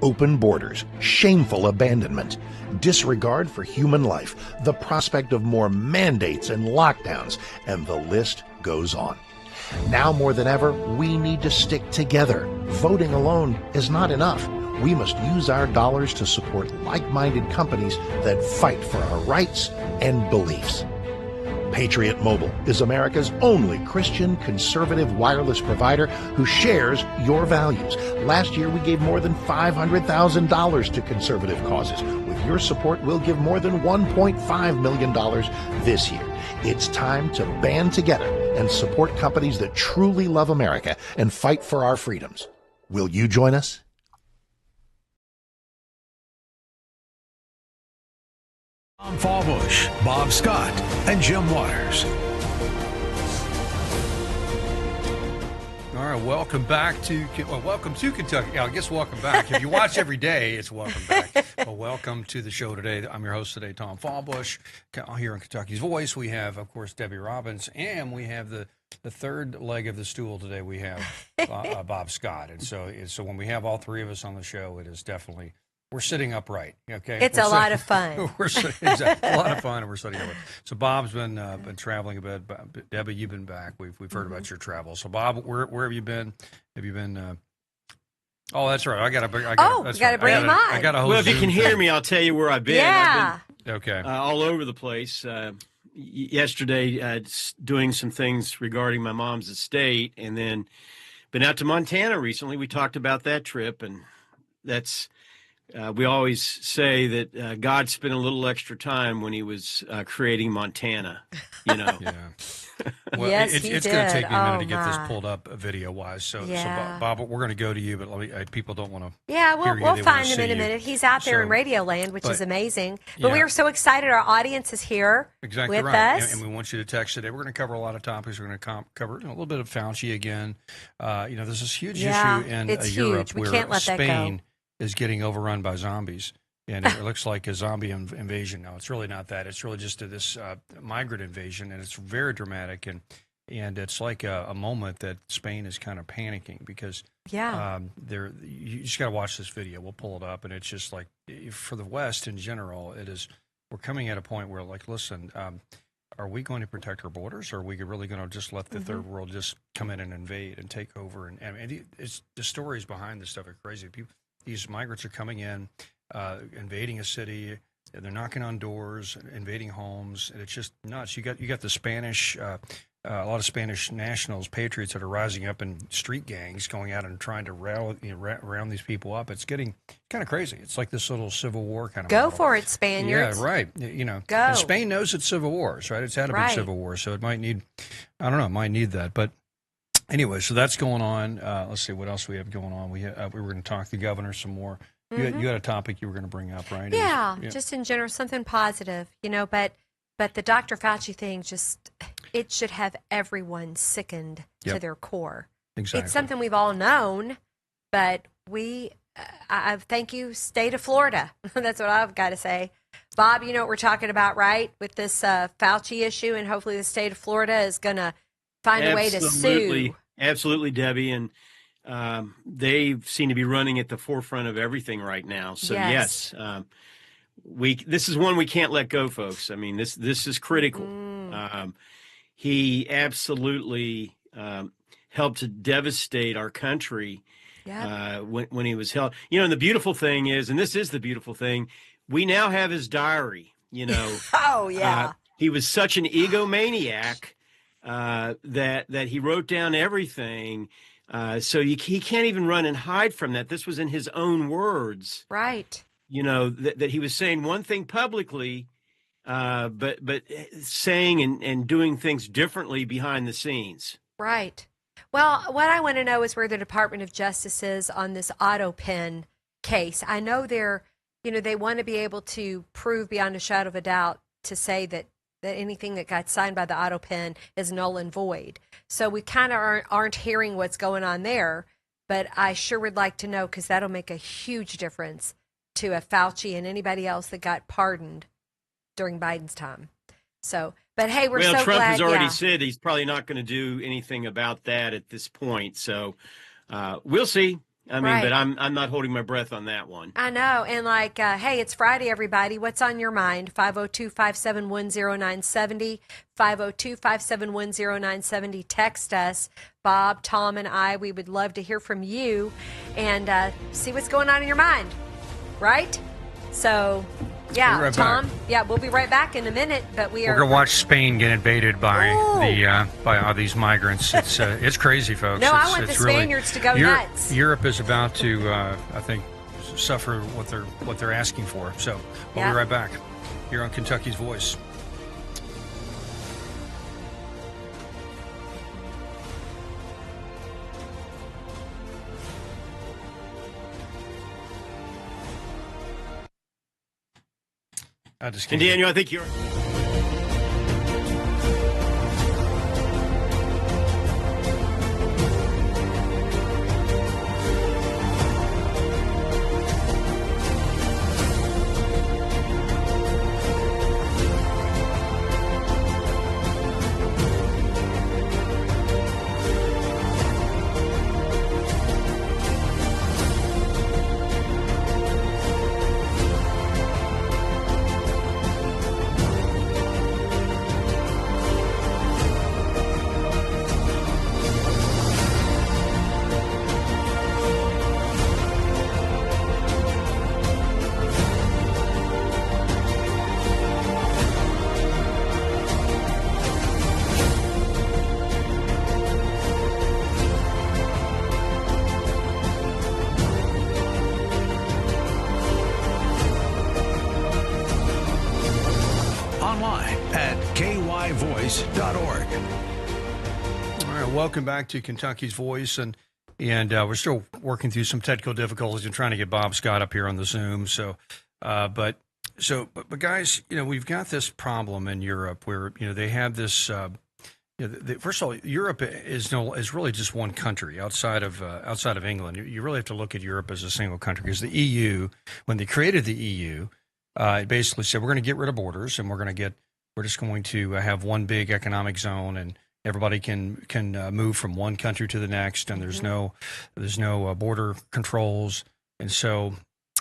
open borders, shameful abandonment, disregard for human life, the prospect of more mandates and lockdowns, and the list goes on. Now more than ever, we need to stick together. Voting alone is not enough. We must use our dollars to support like-minded companies that fight for our rights and beliefs. Patriot Mobile is America's only Christian conservative wireless provider who shares your values. Last year, we gave more than $500,000 to conservative causes. With your support, we'll give more than $1.5 million this year. It's time to band together and support companies that truly love America and fight for our freedoms. Will you join us? Tom Fallbush, Bob Scott, and Jim Waters. All right, welcome to Kentucky. I guess welcome back. If you watch every day, it's welcome back. Well, welcome to the show today. I'm your host today, Tom Fallbush. Here on Kentucky's Voice, we have, of course, Debbie Robbins, and we have the third leg of the stool today. We have Bob Scott, and so when we have all three of us on the show, it is definitely. We're sitting upright, okay? It's a lot of fun. Exactly, a lot of fun, and we're sitting upright. So Bob's been traveling a bit. Debbie, you've been back. We've heard about your travels. So Bob, where have you been? Have you been? Oh, that's right. I got to bring him on. I got a whole. Well, if you can hear me, I'll tell you where I've been. Yeah. I've been, okay. All over the place. Yesterday, doing some things regarding my mom's estate, and then been out to Montana recently. We talked about that trip, and that's. We always say that God spent a little extra time when he was creating Montana, you know. Yeah. Well, yes, it's did. going to take me a minute to get my. this pulled up video-wise. So Yeah. Bob, we're going to go to you, but people don't want to Yeah, we'll find him in a you. minute. He's out there in So, Radio Land, which is amazing. But yeah. we are so excited. Our audience is here exactly with right. us. And we want you to text today. We're going to cover a lot of topics. We're going to cover a little bit of Fauci again. There's this huge issue in it's Europe huge. We where can't let that go. Spain is getting overrun by zombies. And it looks like a zombie invasion. No, it's really not that. It's really just this migrant invasion, and it's very dramatic. And it's like a moment that Spain is kind of panicking because you just got to watch this video. We'll pull it up, and it's just like for the West in general, we're coming at a point where, like, listen, are we going to protect our borders, or are we really going to just let the third world just come in and invade and take over? And it's the stories behind this stuff are crazy. These migrants are coming in. Invading a city, and they're knocking on doors, invading homes, and it's just nuts. You got the Spanish, a lot of Spanish nationals, patriots that are rising up in street gangs, going out and trying to round these people up. It's getting kind of crazy. It's like this little civil war kind of. Go model. for it, Spaniards. Yeah, right. Go. And Spain knows it's civil wars, right? It's had a big civil war, so it might need. I don't know. It might need that, but. Anyway, so that's going on. Let's see what else we have going on. We were going to talk to the governor some more. You had a topic you were going to bring up, right? Yeah, just in general, something positive, but the Dr. Fauci thing, it should have everyone sickened to their core. Exactly. It's something we've all known, but I thank you, state of Florida. That's what I've got to say. Bob, you know what we're talking about, right? With this Fauci issue, and hopefully the state of Florida is going to find a way to sue. Absolutely, Debbie. And they seem to be running at the forefront of everything right now. So yes, this is one we can't let go, folks. I mean, this is critical. He absolutely helped to devastate our country when he was held. And the beautiful thing is, and this is the beautiful thing, we now have his diary. Oh yeah, he was such an egomaniac that he wrote down everything. So he can't even run and hide from that. This was in his own words. Right. That he was saying one thing publicly, but saying and doing things differently behind the scenes. Right. Well, what I want to know is where the Department of Justice is on this auto pen case. I know they want to be able to prove beyond a shadow of a doubt to say that anything that got signed by the auto pen is null and void. So we kind of aren't hearing what's going on there, but I sure would like to know because that'll make a huge difference to a Fauci and anybody else that got pardoned during Biden's time. So, but hey, we're so glad. Well, Trump has already said he's probably not going to do anything about that at this point. So we'll see. I mean, Right. but I'm not holding my breath on that one. I know. And like, hey, it's Friday, everybody. What's on your mind? 502-571-0970. 502-571-0970. Text us, Bob, Tom, and I. We would love to hear from you and see what's going on in your mind. Right? So, yeah, We'll be right Tom. back. Yeah, we'll be right back in a minute. But We're gonna watch Spain get invaded by by these migrants. It's crazy, folks. No, I it's, want it's the really, Spaniards to go nuts. Europe is about to, I think, suffer what they're asking for. So we'll be right back here on Kentucky's Voice. I just And can't. Daniel, I think you're. Online at kyvoice.org. All right, welcome back to Kentucky's Voice, and we're still working through some technical difficulties and trying to get Bob Scott up here on the Zoom. But guys, we've got this problem in Europe where they have this. First of all, Europe is really just one country outside of England. You really have to look at Europe as a single country, because the EU, when they created the EU, it basically said we're going to get rid of borders and we're just going to have one big economic zone, and everybody can move from one country to the next, and there's no border controls, and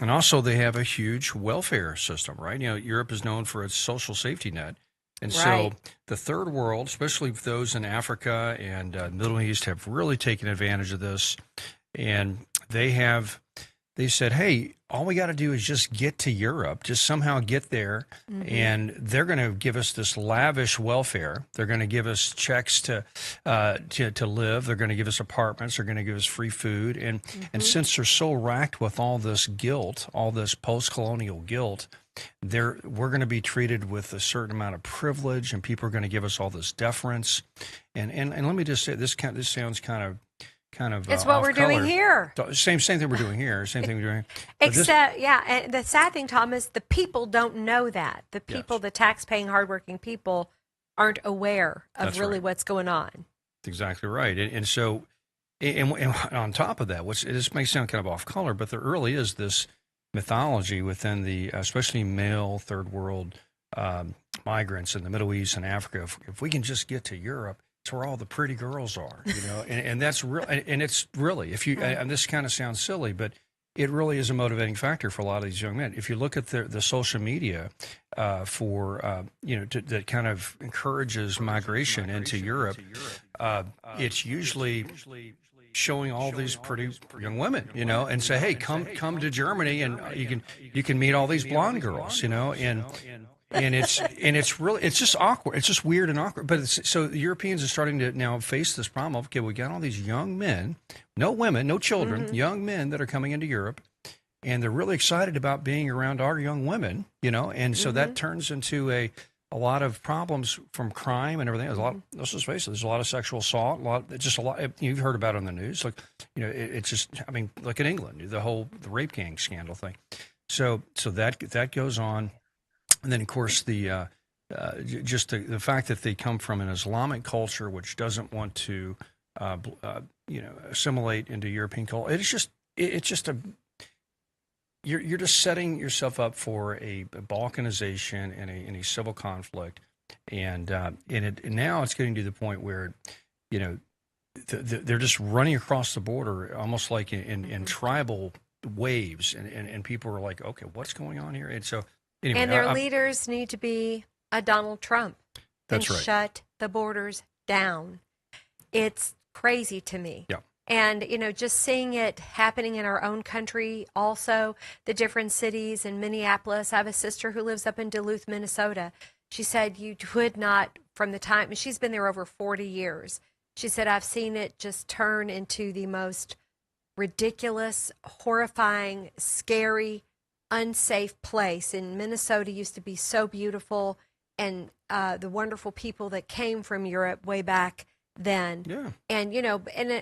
also they have a huge welfare system, right? Europe is known for its social safety net. And so the third world, especially those in Africa and Middle East, have really taken advantage of this. And they said, hey, all we got to do is just get to Europe, just somehow get there, and they're going to give us this lavish welfare. They're going to give us checks to live. They're going to give us apartments. They're going to give us free food. And since they're so racked with all this guilt, all this post-colonial guilt, we're going to be treated with a certain amount of privilege, and people are going to give us all this deference. And let me just say, this sounds kind of it's what we're doing here. Same thing we're doing here. Same thing we're doing. Except, and the sad thing, Tom, is the people don't know that. The people, the tax-paying, hardworking people, aren't aware of what's going on. That's exactly right. And so, and on top of that, this may sound kind of off color, but there really is this mythology within the, especially male third world migrants in the Middle East and Africa. If we can just get to Europe, it's where all the pretty girls are, and that's real. And it's really, and this kind of sounds silly, but it really is a motivating factor for a lot of these young men. If you look at the social media that kind of encourages migration into Europe, it's usually showing all these pretty young women, and say, hey, come to Germany, and you can meet all these blonde girls, and it's just awkward. It's just weird and awkward. But so the Europeans are starting to now face this problem of, okay, we got all these young men, no women, no children, young men that are coming into Europe, and they're really excited about being around our young women, and so that turns into a lot of problems from crime and everything. There's a lot. Let's just face it. There's a lot of sexual assault. A lot. You've heard about it on the news. Like, it's just. I mean, look at England, the rape gang scandal thing. So that goes on. And then, of course, the fact that they come from an Islamic culture which doesn't want to, assimilate into European culture. It's just you're just setting yourself up for a balkanization and a civil conflict, and now it's getting to the point where, they're just running across the border, almost like in tribal waves, and people are like, okay, what's going on here? And so anyway, And their leaders need to be a Donald Trump and that's right. shut the borders down. It's crazy to me. Yeah. And, just seeing it happening in our own country, also the different cities in Minneapolis. I have a sister who lives up in Duluth, Minnesota. She said you would not, from the time, she's been there over 40 years. She said, I've seen it just turn into the most ridiculous, horrifying, scary, unsafe place. And Minnesota used to be so beautiful, and the wonderful people that came from Europe way back then. Yeah. And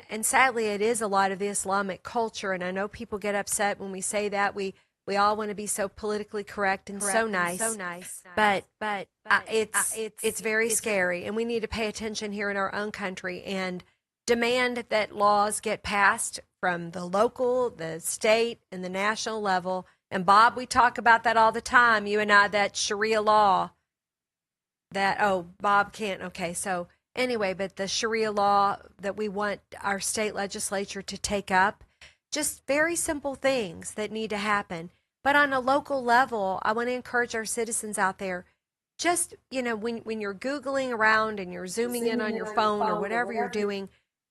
and sadly it is a lot of the Islamic culture, and I know people get upset when we say that. We all want to be so politically correct and so nice. But it's very scary, and we need to pay attention here in our own country and demand that laws get passed from the local, the state, and the national level. And Bob, we talk about that all the time, you and I, that Sharia law. Bob can't. Okay, so anyway, but the Sharia law that we want our state legislature to take up, just very simple things that need to happen. But on a local level, I want to encourage our citizens out there, just, when you're Googling around and you're zooming in on your phone or whatever you're doing,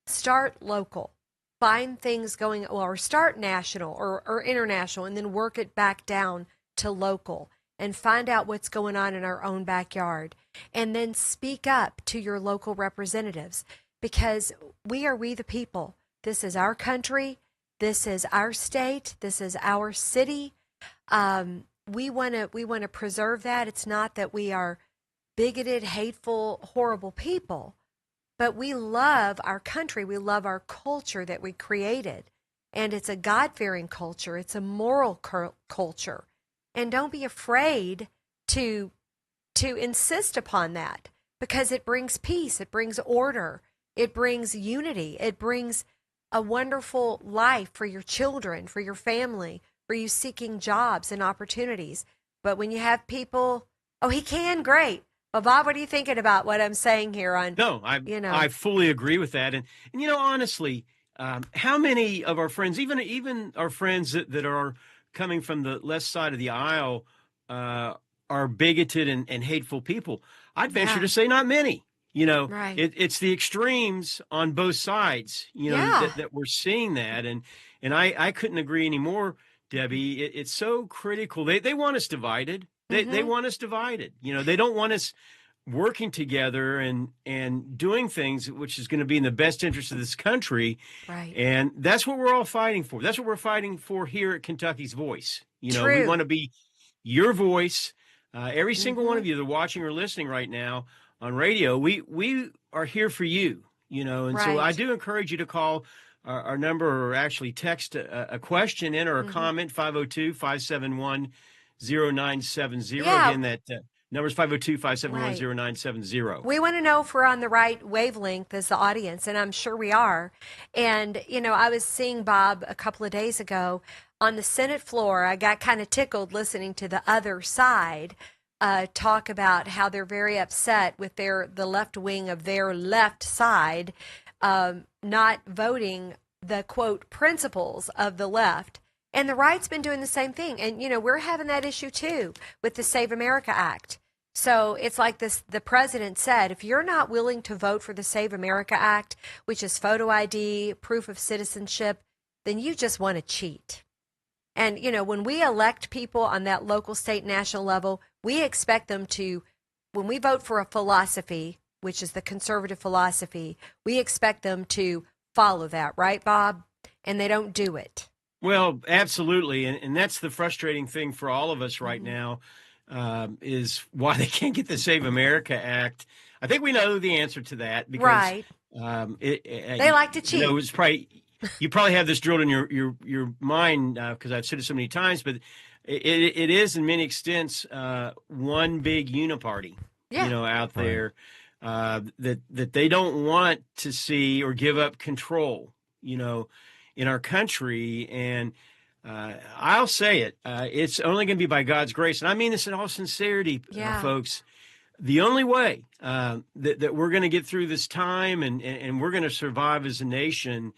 start local. Find things going, or start national or international, and then work it back down to local and find out what's going on in our own backyard. And then speak up to your local representatives, because we the people. This is our country. This is our state. This is our city. We want to preserve that. It's not that we are bigoted, hateful, horrible people, but we love our country. We love our culture that we created. And it's a God-fearing culture. It's a moral culture. And don't be afraid to insist upon that, because it brings peace. It brings order. It brings unity. It brings a wonderful life for your children, for your family, for you seeking jobs and opportunities. But when you have people, he can, great. Well, Bob, what are you thinking about what I'm saying here? I fully agree with that. And honestly, how many of our friends, even our friends that are coming from the left side of the aisle, are bigoted and hateful people? I'd venture to say not many. Right. It's the extremes on both sides, that we're seeing that. And I couldn't agree anymore, Debbie. It's so critical. They want us divided. They want us divided. They don't want us working together and doing things which is going to be in the best interest of this country. Right. And that's what we're all fighting for. That's what we're fighting for here at Kentucky's Voice. True. We want to be your voice. Every single one of you that are watching or listening right now on radio, we are here for you, and Right. so I do encourage you to call our number, or actually text a question in or a comment, 502-571-0970. Yeah. Again, that number is 502-571-0970. We want to know if we're on the right wavelength as the audience, and I'm sure we are. And, I was seeing Bob a couple of days ago on the Senate floor. I got kind of tickled listening to the other side talk about how they're very upset with the left wing of their left side not voting the, quote, principles of the left. And the right's been doing the same thing. And, we're having that issue, too, with the Save America Act. So it's like the president said, if you're not willing to vote for the Save America Act, which is photo ID, proof of citizenship, then you just want to cheat. And, when we elect people on that local, state, national level, we expect them to, when we vote for a philosophy, which is the conservative philosophy, we expect them to follow that, right, Bob? And they don't do it. Well, absolutely. And that's the frustrating thing for all of us right now, is why they can't get the Save America Act. I think we know the answer to that, because Right. They like to cheat. It's probably, you probably have this drilled in your mind, because I've said it so many times, but it is in many extents one big uniparty, out there, that they don't want to see or give up control, in our country. And I'll say it, it's only going to be by God's grace. And I mean this in all sincerity, folks. the only way that we're going to get through this time and we're going to survive as a nation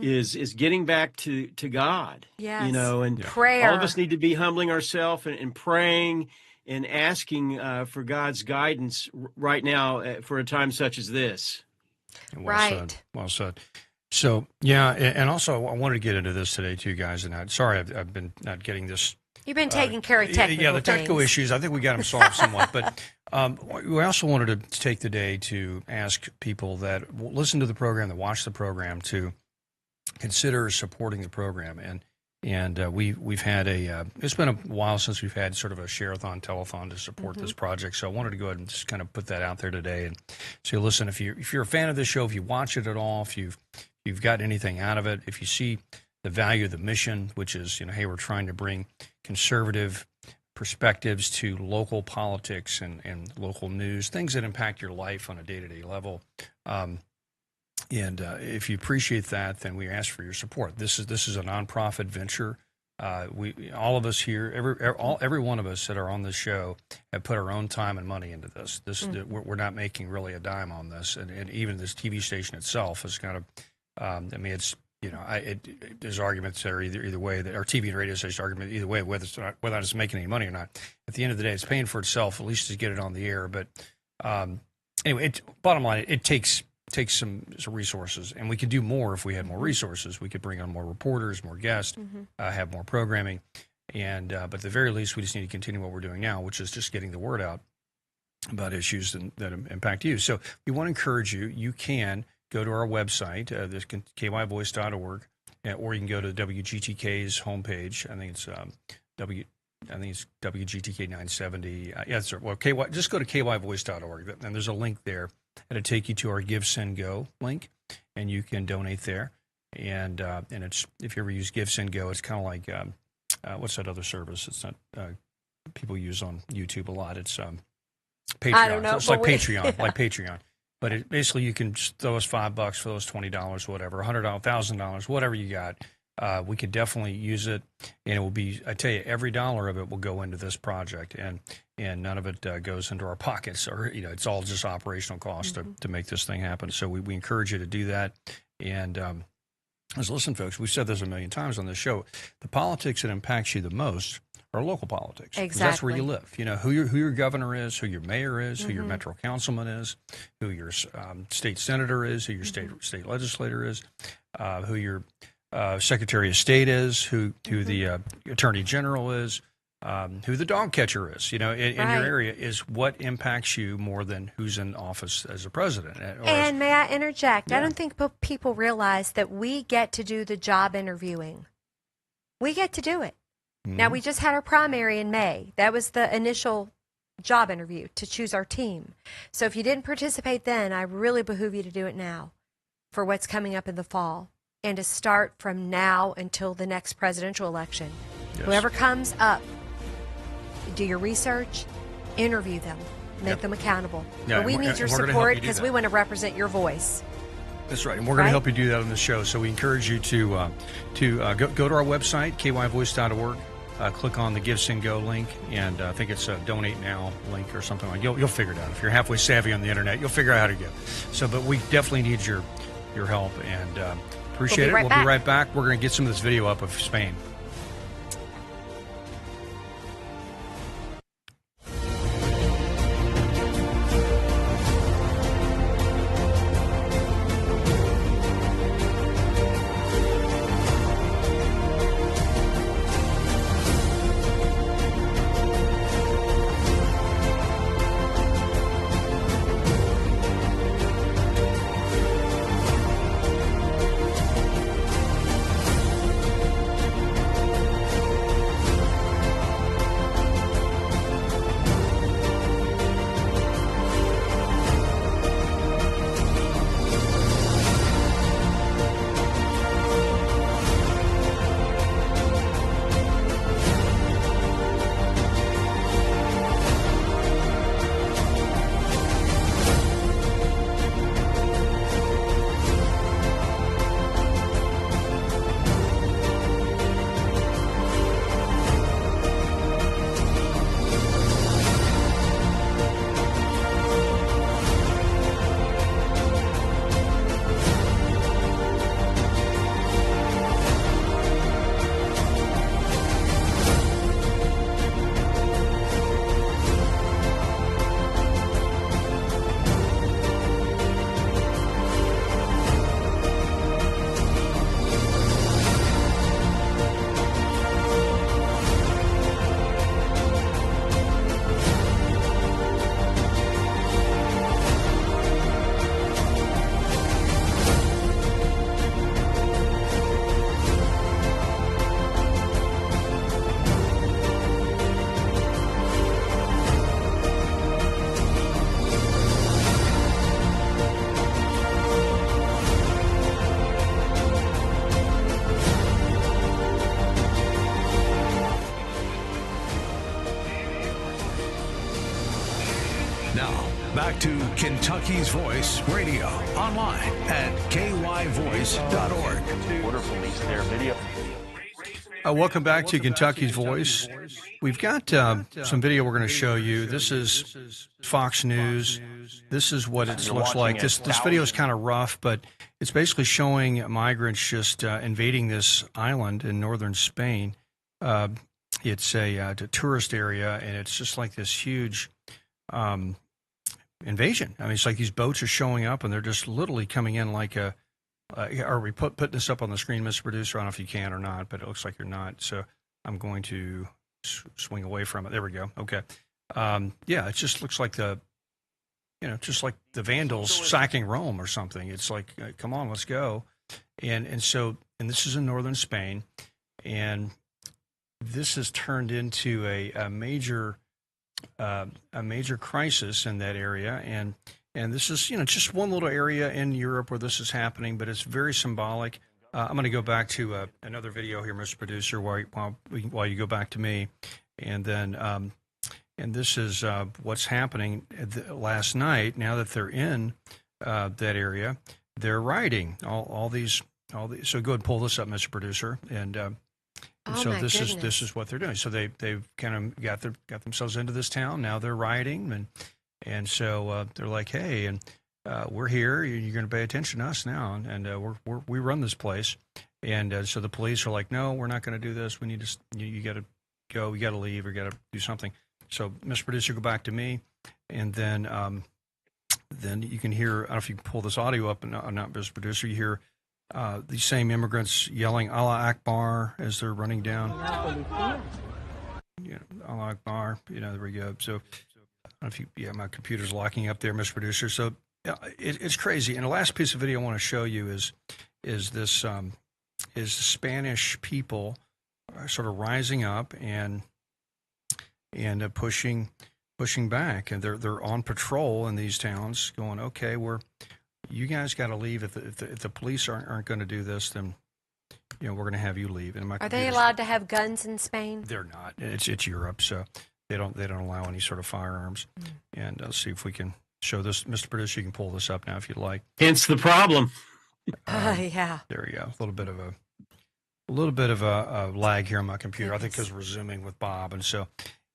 is getting back to God. Yes. You know, and prayer. all of us need to be humbling ourselves and praying and asking for God's guidance right now for a time such as this. Well said. Well said. So, yeah, and also I wanted to get into this today too, guys. And sorry, I've been not getting this. You've been taking care of technical Yeah, the technical things. issues. I think we got them solved somewhat. But we also wanted to take the day to ask people that listen to the program, that watch the program, to consider supporting the program. And we've had it's been a while since we've had sort of a share-a-thon, telethon to support this project. So I wanted to go ahead and just kind of put that out there today. And so listen, if you're a fan of this show, if you watch it at all, if you've got anything out of it, if you see the value of the mission, which is, hey, we're trying to bring conservative perspectives to local politics and local news, things that impact your life on a day-to-day level. And if you appreciate that, then we ask for your support. This is a nonprofit venture. All of us here, every one of us that are on this show, have put our own time and money into this. We're not making really a dime on this, and even this TV station itself is kind of. It's there's arguments there either way, that our TV and radio station argument either way, whether it's making any money or not. At the end of the day, it's paying for itself, at least to get it on the air. But anyway, bottom line, it takes some resources, and we could do more if we had more resources. We could bring on more reporters, more guests, have more programming, and but at the very least, we just need to continue what we're doing now, which is just getting the word out about issues that impact you. So we want to encourage you. You can go to our website, kyvoice.org, or you can go to WGTK's homepage. I think it's WGTK 970. Just go to kyvoice.org, and there's a link there that'll take you to our Give, Send, Go link, and you can donate there. And it's, if you ever use Give, Send, Go, it's kind of like what's that other service? It's not people use on YouTube a lot. It's Patreon. I don't know. It's like Patreon, like Patreon. But basically, you can just throw us $5 for those $20, whatever, $100, $1,000, whatever you got. We could definitely use it, and it will be. I tell you, every dollar of it will go into this project, and none of it goes into our pockets, or it's all just operational cost to make this thing happen. So we encourage you to do that. And listen, folks, we've said this a million times on this show. The politics that impacts you the most are local politics. Exactly. That's where you live. Who your governor is, who your mayor is, who your metro councilman is, who your state senator is, who your state legislator is, who your secretary of state is, who the attorney general is, who the dog catcher is. In your area is what impacts you more than who's in office as a president. And may I interject? Yeah. I don't think people realize that we get to do the job interviewing. We get to do it. Now, we just had our primary in May. That was the initial job interview to choose our team. So if you didn't participate then, I really behoove you to do it now for what's coming up in the fall, and to start from now until the next presidential election. Yes. Whoever comes up, do your research, interview them, make them accountable. Yeah, but we need your support because we want to represent your voice. That's right, and we're going to help you do that on the show. So we encourage you to go to our website, kyvoice.org, click on the Give, Send, Go link, and I think it's a Donate Now link or something like that. You'll figure it out. If you're halfway savvy on the internet, you'll figure out how to go. So, but we definitely need your help, and appreciate it. We'll be right back. We're going to get some of this video up of Spain. Now, back to Kentucky's Voice Radio, online at kyvoice.org. Border police there, video. Welcome back to Kentucky's Voice. We've got some video we're going to show you. This is Fox News. This is what it looks like. This video is kind of rough, but it's basically showing migrants just invading this island in northern Spain. It's a tourist area, and it's just like this huge invasion. I mean, it's like these boats are showing up, and they're just literally coming in like a are we putting this up on the screen, Mr. Producer? I don't know if you can or not, but it looks like you're not. So I'm going to swing away from it. There we go. Okay. Yeah, it just looks like just like the Vandals sacking Rome or something. It's like, come on, let's go. And this is in northern Spain, and this has turned into a major crisis in that area. And this is, just one little area in Europe where this is happening, but it's very symbolic. I'm going to go back to another video here, Mr. Producer, while you go back to me, and then and this is what's happening last night. Now that they're in that area, they're rioting. All these. So go ahead and pull this up, Mr. Producer, and so this is what they're doing. So they've kind of got themselves into this town. Now they're rioting, and so they're like, hey, and we're here. You're going to pay attention to us now, and we run this place. And so the police are like, no, we're not going to do this. We need to. You got to go. We got to leave. We got to do something. So, Mr. Producer, go back to me, and then you can hear. I don't know if you can pull this audio up, and not, Mr. Producer. You hear these same immigrants yelling "Allah Akbar" as they're running down. Allah Akbar. There we go. So. I don't know if my computer's locking up there, Mr. Producer. So it's crazy. And the last piece of video I want to show you is this the Spanish people are sort of rising up and pushing back, and they're on patrol in these towns, going, okay, you guys got to leave. If the police aren't going to do this, then we're going to have you leave. And are they allowed to have guns in Spain? They're not. It's Europe, so. They don't allow any sort of firearms. And let's see if we can show this, Mr. Producer. You can pull this up now if you'd like. Hence the problem. Yeah. There we go. A little bit of a lag here on my computer. I think because we're zooming with Bob, and so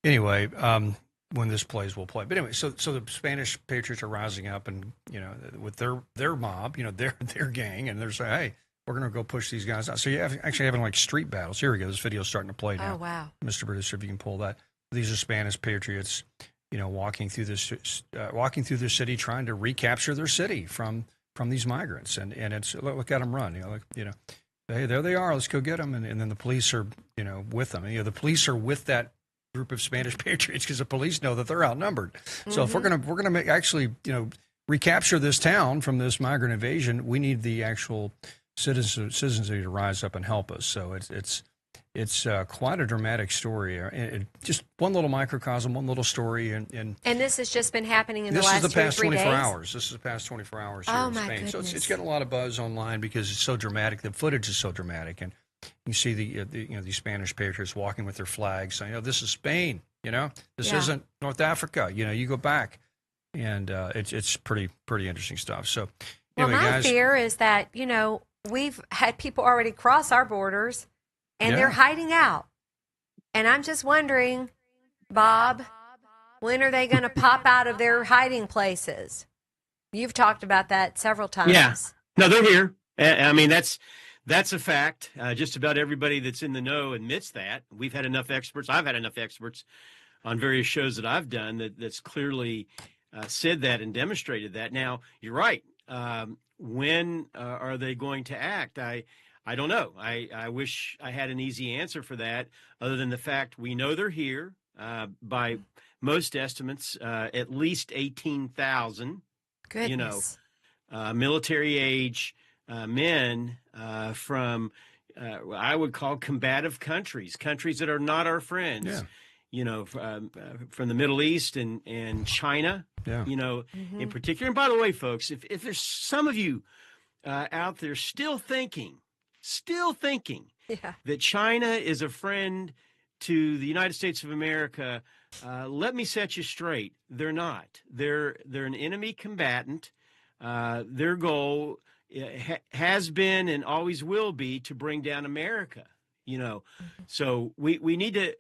anyway, when this plays, we'll play. But anyway, so the Spanish patriots are rising up, and with their mob, their gang, and they're saying, hey, we're going to go push these guys out. So you're actually having like street battles. Here we go. This video's starting to play now. Oh wow, Mr. Producer, if you can pull that. These are Spanish patriots, walking through their city, trying to recapture their city from these migrants, and it's look at them run, hey, there they are, let's go get them, and then the police are, with them. The police are with that group of Spanish patriots because the police know that they're outnumbered. So if we're gonna actually recapture this town from this migrant invasion, we need the actual citizenry to rise up and help us. So it's quite a dramatic story. Just one little microcosm, one little story. And this has just been happening in the last 2 or 3 days? This is the past 24 hours. This is the past 24 hours here in Spain. Goodness. So it's getting a lot of buzz online because it's so dramatic. The footage is so dramatic. And you see these Spanish patriots walking with their flags saying, this is Spain. This isn't North Africa. You go back. And it's pretty interesting stuff. So anyway, my guys, fear is that, we've had people already cross our borders. And they're hiding out. And I'm just wondering, Bob, when are they going to pop out of their hiding places? You've talked about that several times. Yeah. No, they're here. I mean, that's a fact. Just about everybody that's in the know admits that. We've had enough experts. I've had enough experts on various shows that I've done that's clearly said that and demonstrated that. Now, you're right. When are they going to act? I don't know. I wish I had an easy answer for that, other than the fact we know they're here. By most estimates, at least 18,000. Goodness. Military age men from I would call combative countries that are not our friends. Yeah. From the Middle East and China. Yeah. In particular. And by the way, folks, if there's some of you out there still thinking that China is a friend to the United States of America, let me set you straight. They're not. They're an enemy combatant. Their goal has been and always will be to bring down America. So we need to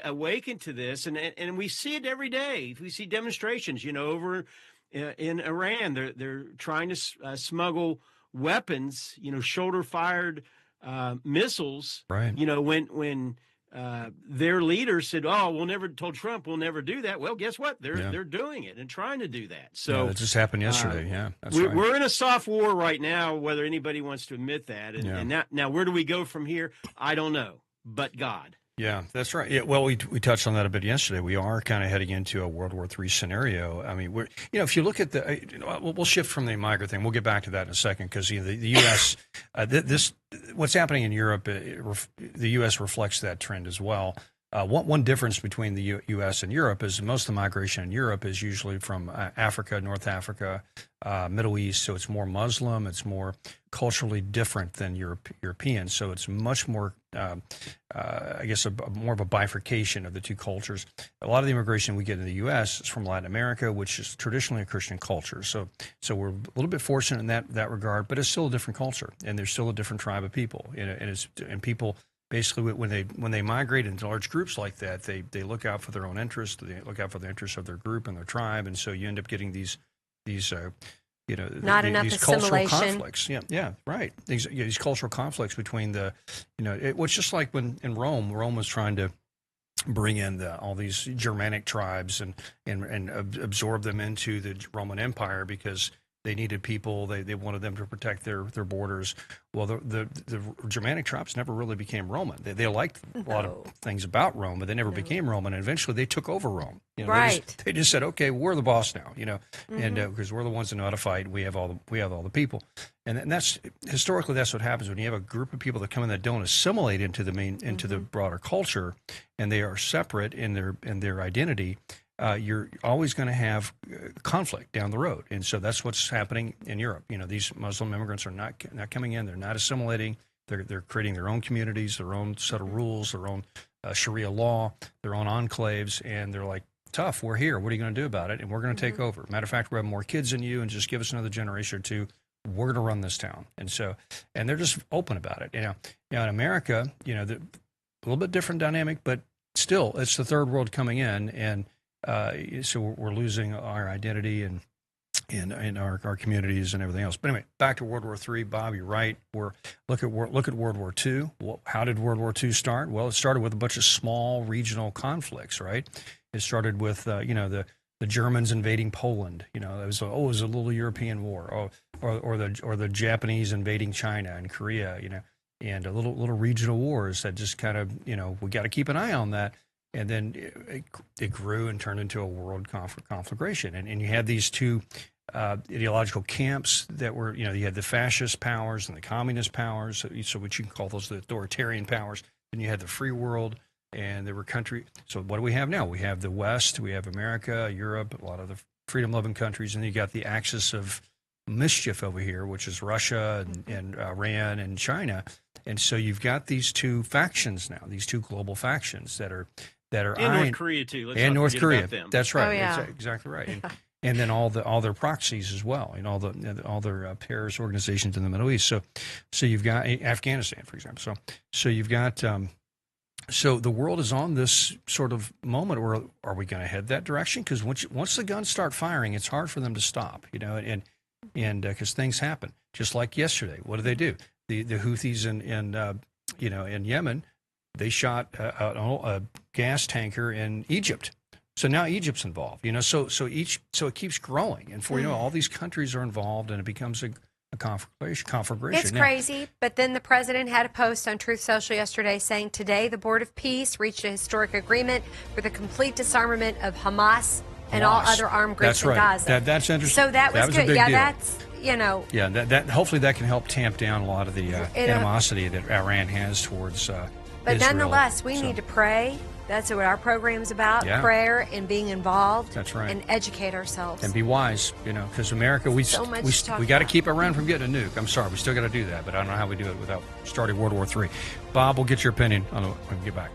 awaken to this, and we see it every day. We see demonstrations, over in Iran. They're trying to smuggle weapons, shoulder fired missiles. Right. When their leader said, "Oh, told Trump we'll never do that." Well, guess what? They're doing it and trying to do that. So that just happened yesterday. That's right. We're in a soft war right now, whether anybody wants to admit that. And now where do we go from here? I don't know, but God. Yeah, that's right. Yeah, well, we touched on that a bit yesterday. We are kind of heading into a World War III scenario. I mean, if you look at we'll shift from the migrant thing. We'll get back to that in a second because the U.S. What's happening in Europe, the U.S. reflects that trend as well. One difference between the U.S. and Europe is most of the migration in Europe is usually from Africa, North Africa, Middle East. So it's more Muslim. It's more culturally different than European. So it's much more, I guess, more of a bifurcation of the two cultures. A lot of the immigration we get in the U.S. is from Latin America, which is traditionally a Christian culture. So we're a little bit fortunate in that regard, but it's still a different culture, and there's still a different tribe of people, and people. Basically, when they migrate into large groups like that, they look out for their own interests. They look out for the interests of their group and their tribe, and so you end up getting these cultural conflicts. Yeah, right. These cultural conflicts between it's just like when in Rome was trying to bring in all these Germanic tribes and absorb them into the Roman Empire because they needed people. They wanted them to protect their borders. Well, the Germanic tribes never really became Roman. They liked a lot of things about Rome, but they never became Roman. And eventually, they took over Rome. Right. They just said, "Okay, we're the boss now." And because we're the ones that know how to fight. We have all the people. And that's historically that's what happens when you have a group of people that come in that don't assimilate into the broader culture, and they are separate in their identity. You're always going to have conflict down the road, and so that's what's happening in Europe. These Muslim immigrants are not coming in; they're not assimilating. They're creating their own communities, their own set of rules, their own Sharia law, their own enclaves, and they're like, "Tough, we're here. What are you going to do about it?" And we're going to take over. Matter of fact, we have more kids than you, and just give us another generation or two. We're going to run this town, and they're just open about it. In America, a little bit different dynamic, but still, it's the third world coming in, and so we're losing our identity and our communities and everything else. But anyway, back to World War III. Bob, you're right. Look at World War II. Well, how did World War II start? Well, it started with a bunch of small regional conflicts, right? It started with the Germans invading Poland. It was a little European war, or the Japanese invading China and Korea. And a little regional wars that just kind of we got to keep an eye on that. And then it grew and turned into a world conflagration. And you had these two ideological camps that were, you had the fascist powers and the communist powers, so which you can call those the authoritarian powers. Then you had the free world, and there were countries. So what do we have now? We have the West, we have America, Europe, a lot of the freedom-loving countries, and you got the axis of mischief over here, which is Russia and Iran and China. And so you've got these two factions now, these two global factions that are North Korea too. And North Korea. Them. That's right. Oh, yeah. That's exactly right. And then all their proxies as well, and all their terrorist organizations in the Middle East. So you've got Afghanistan, for example. So you've got so the world is on this sort of moment where are we going to head that direction? Because once the guns start firing, it's hard for them to stop. And because things happen, just like yesterday. What do? The Houthis in Yemen. They shot a gas tanker in Egypt, so now Egypt's involved. So it keeps growing, and all these countries are involved, and it becomes a conflagration. It's crazy, but then the president had a post on Truth Social yesterday saying today the Board of Peace reached a historic agreement for the complete disarmament of Hamas and all other armed groups in Gaza. That's interesting. So that was was good. A big deal. That's Yeah, that hopefully that can help tamp down a lot of the animosity that Iran has towards. But Israel. nonetheless, we need to pray. That's what our program's about, prayer and being involved. That's right. And educate ourselves. And be wise, because America, we got to keep Iran from getting a nuke. I'm sorry, we still got to do that, but I don't know how we do it without starting World War III. Bob, we'll get your opinion on it when we get back.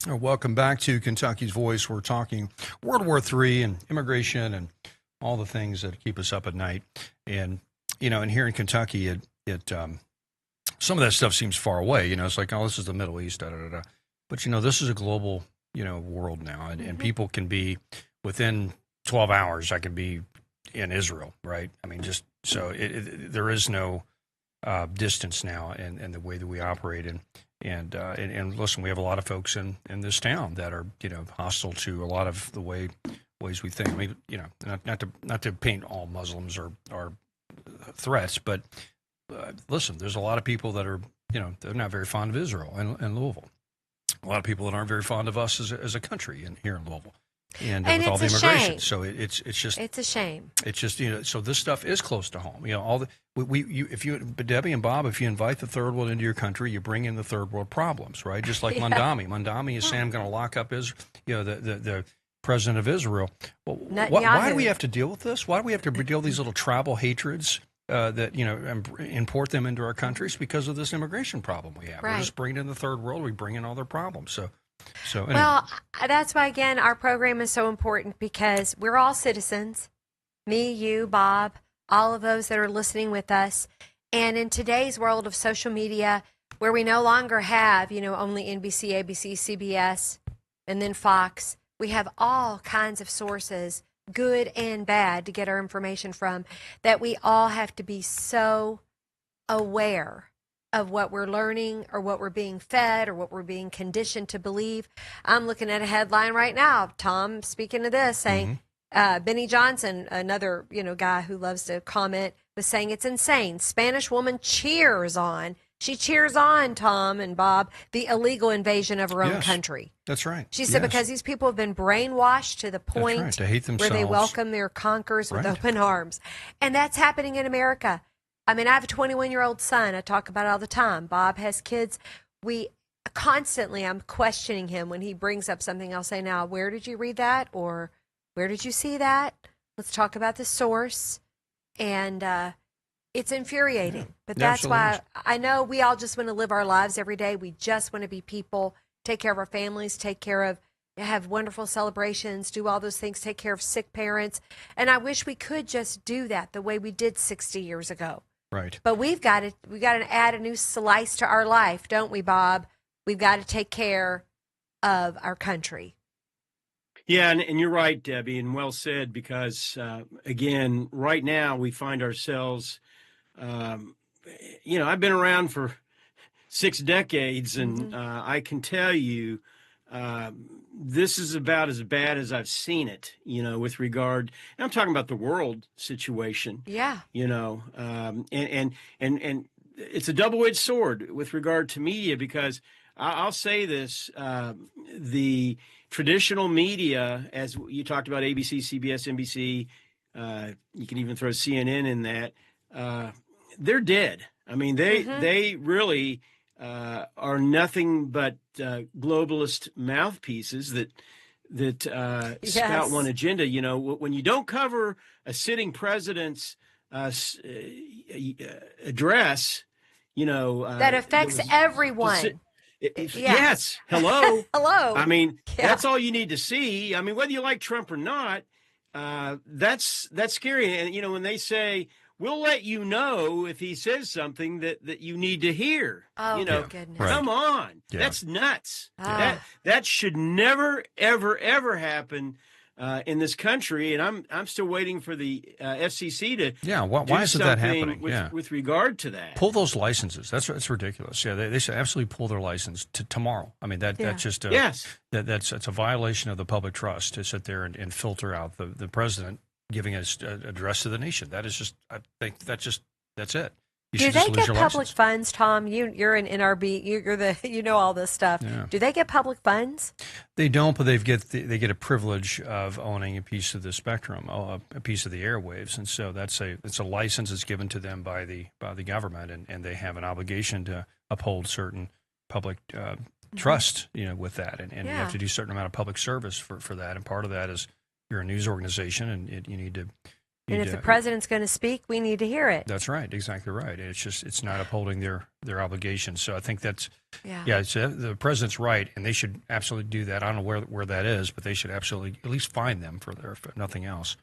Welcome back to Kentucky's Voice. We're talking World War III and immigration and all the things that keep us up at night. And and here in Kentucky, some of that stuff seems far away. It's like, oh, this is the Middle East, da da da da. But this is a global world now, and people can be within 12 hours. I can be in Israel, right? I mean, just so there is no distance now in the way that we operate. And listen, we have a lot of folks in this town that are hostile to a lot of the ways we think. I mean, not to paint all Muslims or threats, but listen, there's a lot of people that are they're not very fond of Israel and Louisville. A lot of people that aren't very fond of us as a country here in Louisville. And with all the immigration, shame. so it's a shame. It's just so this stuff is close to home. All the Debbie and Bob, if you invite the third world into your country, you bring in the third world problems, right? Just like Mondami. Mondami is saying, I'm going to lock up the president of Israel. Well, why do we have to deal with this? Why do we have to deal with these little tribal hatreds that import them into our countries because of this immigration problem we have? Right. We're just bringing in the third world. We bring in all their problems. So anyway. Well, that's why, again, our program is so important because we're all citizens, me, you, Bob, all of those that are listening with us. And in today's world of social media, where we no longer have, only NBC, ABC, CBS, and then Fox, we have all kinds of sources, good and bad, to get our information from, that we all have to be so aware of what we're learning or what we're being fed or what we're being conditioned to believe. I'm looking at a headline right now, Tom, speaking of this, saying Benny Johnson, another guy who loves to comment, was saying it's insane. Spanish woman cheers on. She cheers on, Tom and Bob, the illegal invasion of her own country. That's right. She said because these people have been brainwashed to the point to hate themselves, where they welcome their conquerors with open arms. And that's happening in America. I mean, I have a 21-year-old son. I talk about it all the time. Bob has kids. I'm questioning him when he brings up something. I'll say, now, where did you read that? Or where did you see that? Let's talk about the source. And it's infuriating. But that's why I know we all just want to live our lives every day. We just want to be people, take care of our families, have wonderful celebrations, do all those things, take care of sick parents. And I wish we could just do that the way we did 60 years ago. Right. But we've got to add a new slice to our life, don't we, Bob? We've got to take care of our country. Yeah, and you're right, Debbie, and well said, because, again, right now we find ourselves, I've been around for 6 decades, and I can tell you this is about as bad as I've seen it, with regard, and I'm talking about the world situation. Yeah. And it's a double-edged sword with regard to media, because I'll say this, the traditional media, as you talked about, ABC, CBS, NBC, you can even throw CNN in that, they're dead. I mean, they really are nothing but globalist mouthpieces that spout one agenda. When you don't cover a sitting president's address, that affects everyone. Yes. Hello. Hello. I mean, that's all you need to see. I mean, whether you like Trump or not, that's scary. And, when they say, we'll let you know if he says something that you need to hear. Oh, goodness. Come on. Yeah. That's nuts. That should never, ever, ever happen in this country. And I'm still waiting for the FCC to why isn't that happening? With regard to that. Pull those licenses. That's ridiculous. Yeah, they should absolutely pull their license tomorrow. I mean, that's just it's a violation of the public trust to sit there and filter out the president giving an address to the nation. That is just, I think that's it. Do they get public funds, Tom? You're an NRB. You're all this stuff. Yeah. Do they get public funds? They don't, but they get a privilege of owning a piece of the spectrum, a piece of the airwaves, and so it's a license that's given to them by the government, and they have an obligation to uphold certain public trust, with that, and you have to do a certain amount of public service for that, and part of that is you're a news organization, and you need to And if the president's going to speak, we need to hear it. That's right, exactly right. It's not upholding their obligations. So I think that's the president's right, and they should absolutely do that. I don't know where that is, but they should absolutely at least fine them for if nothing else,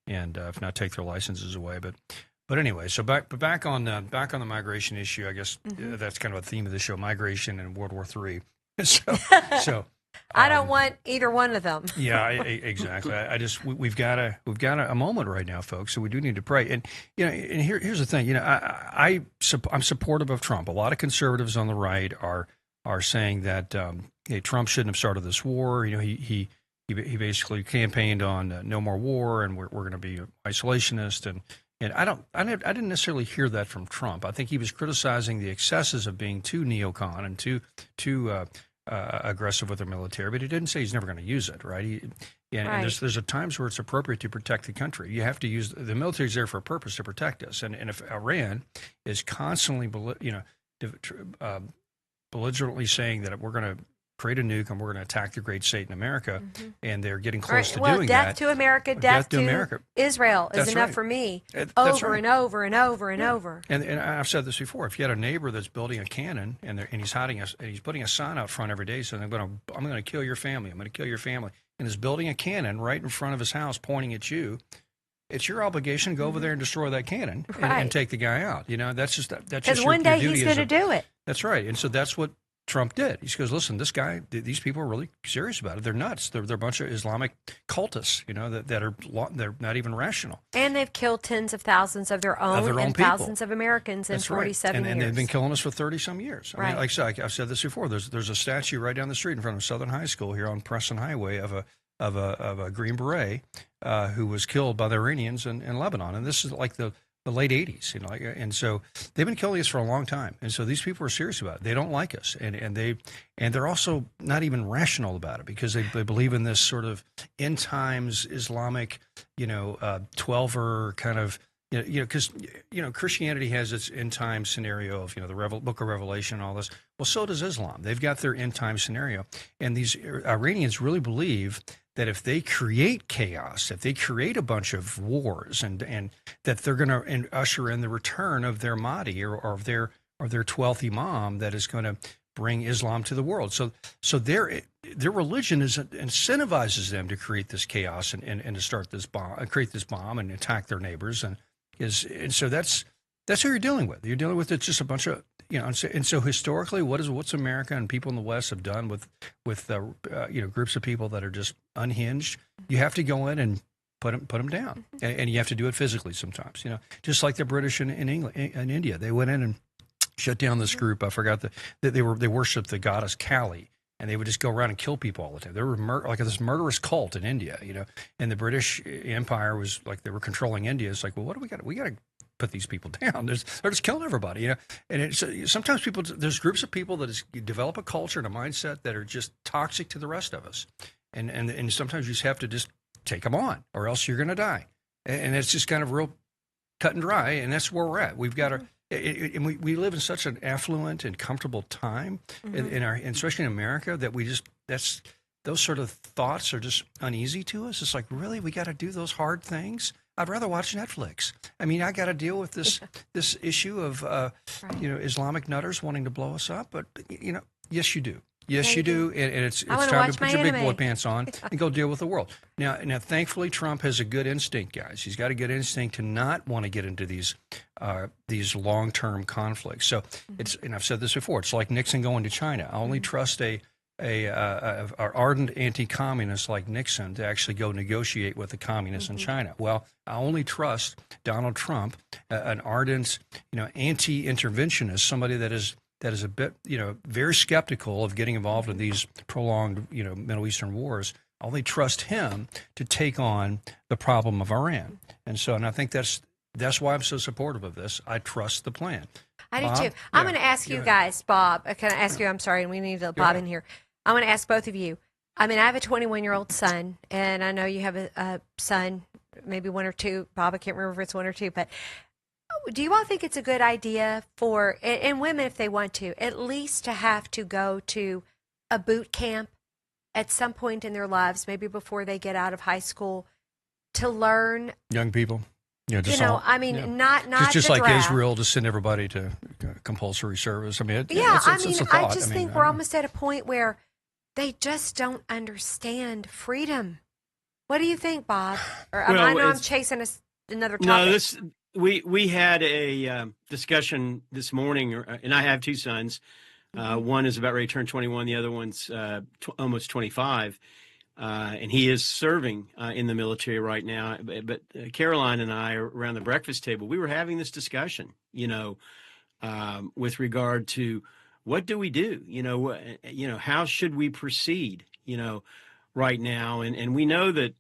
and if not take their licenses away. But anyway, so back on the migration issue. I guess that's kind of a theme of the show: migration and World War III. So. I don't want either one of them. Yeah, exactly. I just we've got a moment right now, folks. So we do need to pray. And and here's the thing. I'm supportive of Trump. A lot of conservatives on the right are saying that hey, Trump shouldn't have started this war. He basically campaigned on no more war, and we're going to be isolationist. And I didn't necessarily hear that from Trump. I think he was criticizing the excesses of being too neocon and too aggressive with the military, but he didn't say he's never going to use it, right? And there's a times where it's appropriate to protect the country. You have to use the military is there for a purpose to protect us. And if Iran is constantly belligerently saying that we're going to create a nuke and we're going to attack the great state in America, and they're getting close to doing death that. To America, death to America. Israel is enough for me. Over and over and over and over. And I've said this before. If you had a neighbor that's building a cannon and he's putting a sign out front every day saying, I'm going to kill your family. I'm going to kill your family. And is building a cannon right in front of his house pointing at you. It's your obligation to go over there and destroy that cannon and take the guy out. That's just because one day he's going to do it. That's right. And so that's what Trump did. He goes, listen, these people are really serious about it. They're nuts. They're a bunch of Islamic cultists, they're not even rational. And they've killed tens of thousands of their own and people. Thousands of Americans in 47 years. And they've been killing us for 30-some years. Right. I mean, like I said, I've said this before. There's a statue right down the street in front of Southern High School here on Preston Highway of a Green Beret who was killed by the Iranians in Lebanon. And this is like the late 80s, and so they've been killing us for a long time. And so these people are serious about it. They don't like us, and they're also not even rational about it because they believe in this sort of end times Islamic, 12er kind of, because Christianity has its end time scenario of the Book of Revelation and all this. Well, so does Islam. They've got their end time scenario, and these Iranians really believe that if they create chaos, if they create a bunch of wars, and that they're going to usher in the return of their Mahdi or of their 12th Imam that is going to bring Islam to the world. So their religion incentivizes them to create this chaos and to start this bomb, create this bomb and attack their neighbors, and so that's who you're dealing with. You're dealing with just a bunch of and so historically, what's America and people in the West have done with groups of people that are just unhinged? You have to go in and put them down, and you have to do it physically sometimes. Just like the British in England, in India, they went in and shut down this group. I forgot that they worshipped the goddess Kali, and they would just go around and kill people all the time. They were like this murderous cult in India, And the British Empire was like they were controlling India. It's like, well, what do we got? We got to put these people down. They're just killing everybody, And sometimes there's groups of people that develop a culture and a mindset that are just toxic to the rest of us, and sometimes you just have to just take them on, or else you're going to die. And it's just kind of real cut and dry, and that's where we're at. We've got to. And we live in such an affluent and comfortable time, and especially in America, that those sort of thoughts are just uneasy to us. It's like, really, we got to do those hard things? I'd rather watch Netflix. I mean, I got to deal with this issue of Islamic nutters wanting to blow us up. But yes, you do. Yes, you do. And it's time to put your big boy pants on and go deal with the world. Now, thankfully, Trump has a good instinct, guys. He's got a good instinct to not want to get into these long-term conflicts. So and I've said this before. It's like Nixon going to China. I only trust a ardent anti-communist like Nixon to actually go negotiate with the communists in China. Well, I only trust Donald Trump, an ardent, anti-interventionist, somebody that is a bit, very skeptical of getting involved in these prolonged, Middle Eastern wars. I only trust him to take on the problem of Iran. And I think that's why I'm so supportive of this. I trust the plan. I do too. I'm going to ask you guys, Bob. Can I ask you? I'm sorry, and we need Bob in here. I'm going to ask both of you. I mean, I have a 21-year-old son, and I know you have a son, maybe one or two. Bob, I can't remember if it's one or two, but do you all think it's a good idea for, and women if they want to, at least to have to go to a boot camp at some point in their lives, maybe before they get out of high school, to learn? Young people. Yeah, just You know, all, I mean, yeah. not just the like draft. Israel to send everybody to compulsory service. I mean, Yeah, it's a thought. I just think we're almost at a point where they just don't understand freedom. What do you think, Bob? Or Well, I know I'm it's- chasing another topic. No, we had a discussion this morning, and I have two sons. One is about ready to turn 21. The other one's almost 25, and he is serving in the military right now. But Caroline and I, around the breakfast table, we were having this discussion. With regard to what do we do? How should we proceed? Right now, and we know that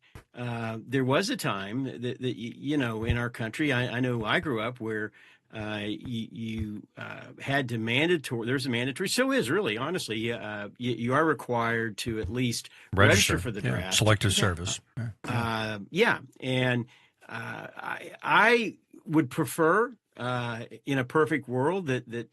there was a time that in our country, I know I grew up where you had to mandatory. There's a mandatory. So is really honestly, you are required to at least register for the draft. Selective service. Yeah, and I would prefer in a perfect world that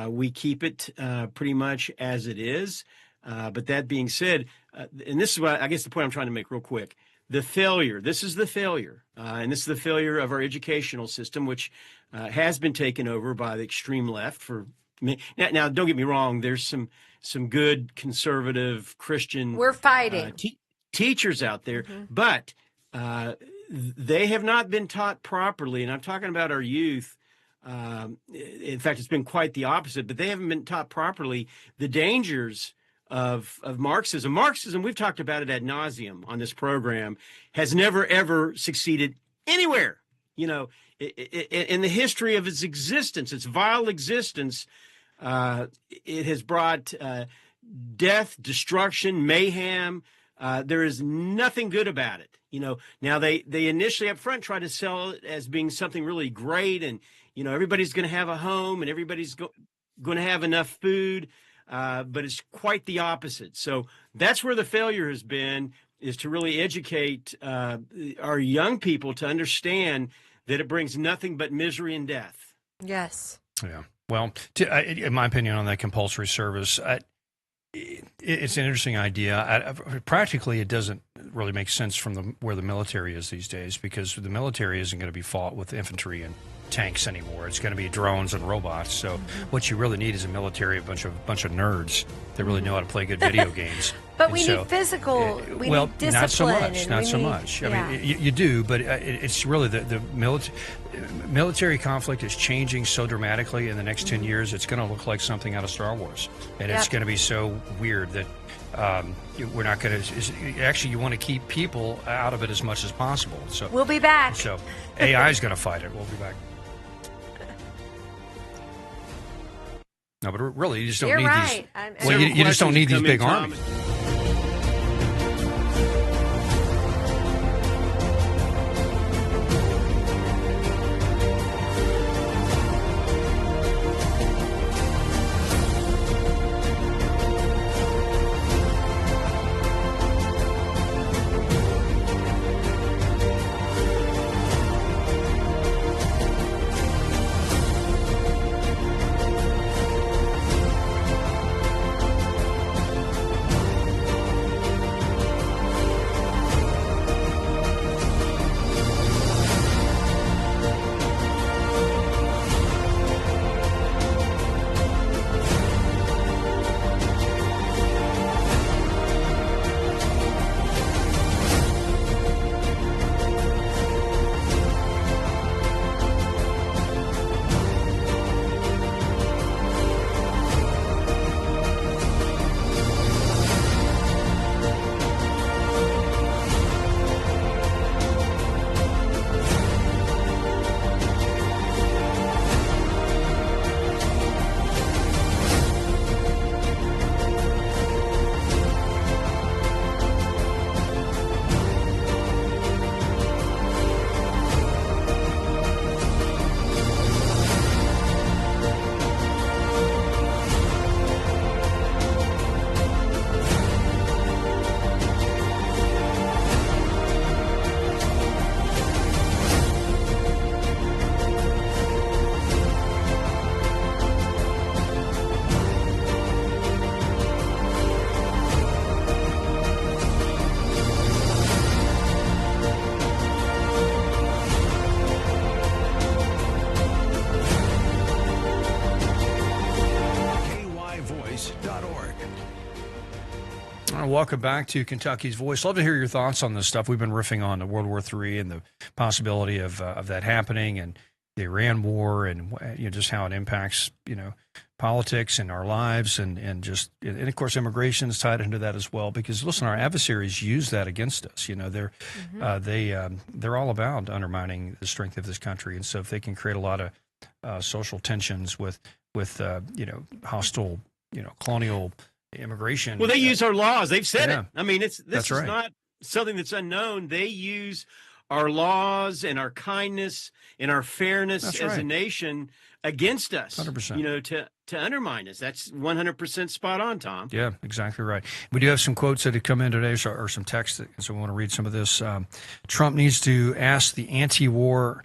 we keep it pretty much as it is. But that being said, and this is what I guess the point I'm trying to make real quick. The failure, this is the failure, and this is the failure of our educational system, which has been taken over by the extreme left. Now, don't get me wrong, there's some good conservative Christian We're fighting. Teachers out there, but they have not been taught properly, and I'm talking about our youth. In fact, it's been quite the opposite, but they haven't been taught properly the dangers of Marxism. Marxism, we've talked about it ad nauseum on this program, has never, ever succeeded anywhere. In the history of its existence, its vile existence, it has brought death, destruction, mayhem. There is nothing good about it. Now they initially up front try to sell it as being something really great, and everybody's going to have a home and everybody's going to have enough food. But it's quite the opposite. So that's where the failure has been, is to really educate our young people to understand that it brings nothing but misery and death. Yes. Yeah. Well, in my opinion on that compulsory service, it's an interesting idea. Practically, it doesn't really make sense from where the military is these days, because the military isn't going to be fought with infantry and tanks anymore. It's going to be drones and robots. So what you really need is a military, a bunch of not really know how to play good video games. But we need physical. We need discipline. Not so much. I mean, you do, but it's really the military conflict is changing so dramatically in the next 10 years. It's going to look like something out of Star Wars, and it's going to be so weird that we're not going to. Actually, you want to keep people out of it as much as possible. So we'll be back. So AI is going to fight it. We'll be back. No, but really, you just don't need these. Well, you just don't need these big armies. and welcome back to Kentucky's Voice. Love to hear your thoughts on this stuff. We've been riffing on the World War III and the possibility of that happening, and the Iran war, and just how it impacts politics and our lives, and of course immigration is tied into that as well. Because listen, our adversaries use that against us. They're all about undermining the strength of this country, and so if they can create a lot of social tensions with hostile colonial immigration. Well, they use our laws. They've said Yeah. it. I mean, this is right. not something that's unknown. They use our laws and our kindness and our fairness That's as a right. nation against us. 100%. To undermine us. That's 100% spot on, Tom. Yeah, exactly right. We do have some quotes that have come in today, or some text, so we want to read some of this. Trump needs to ask the anti-war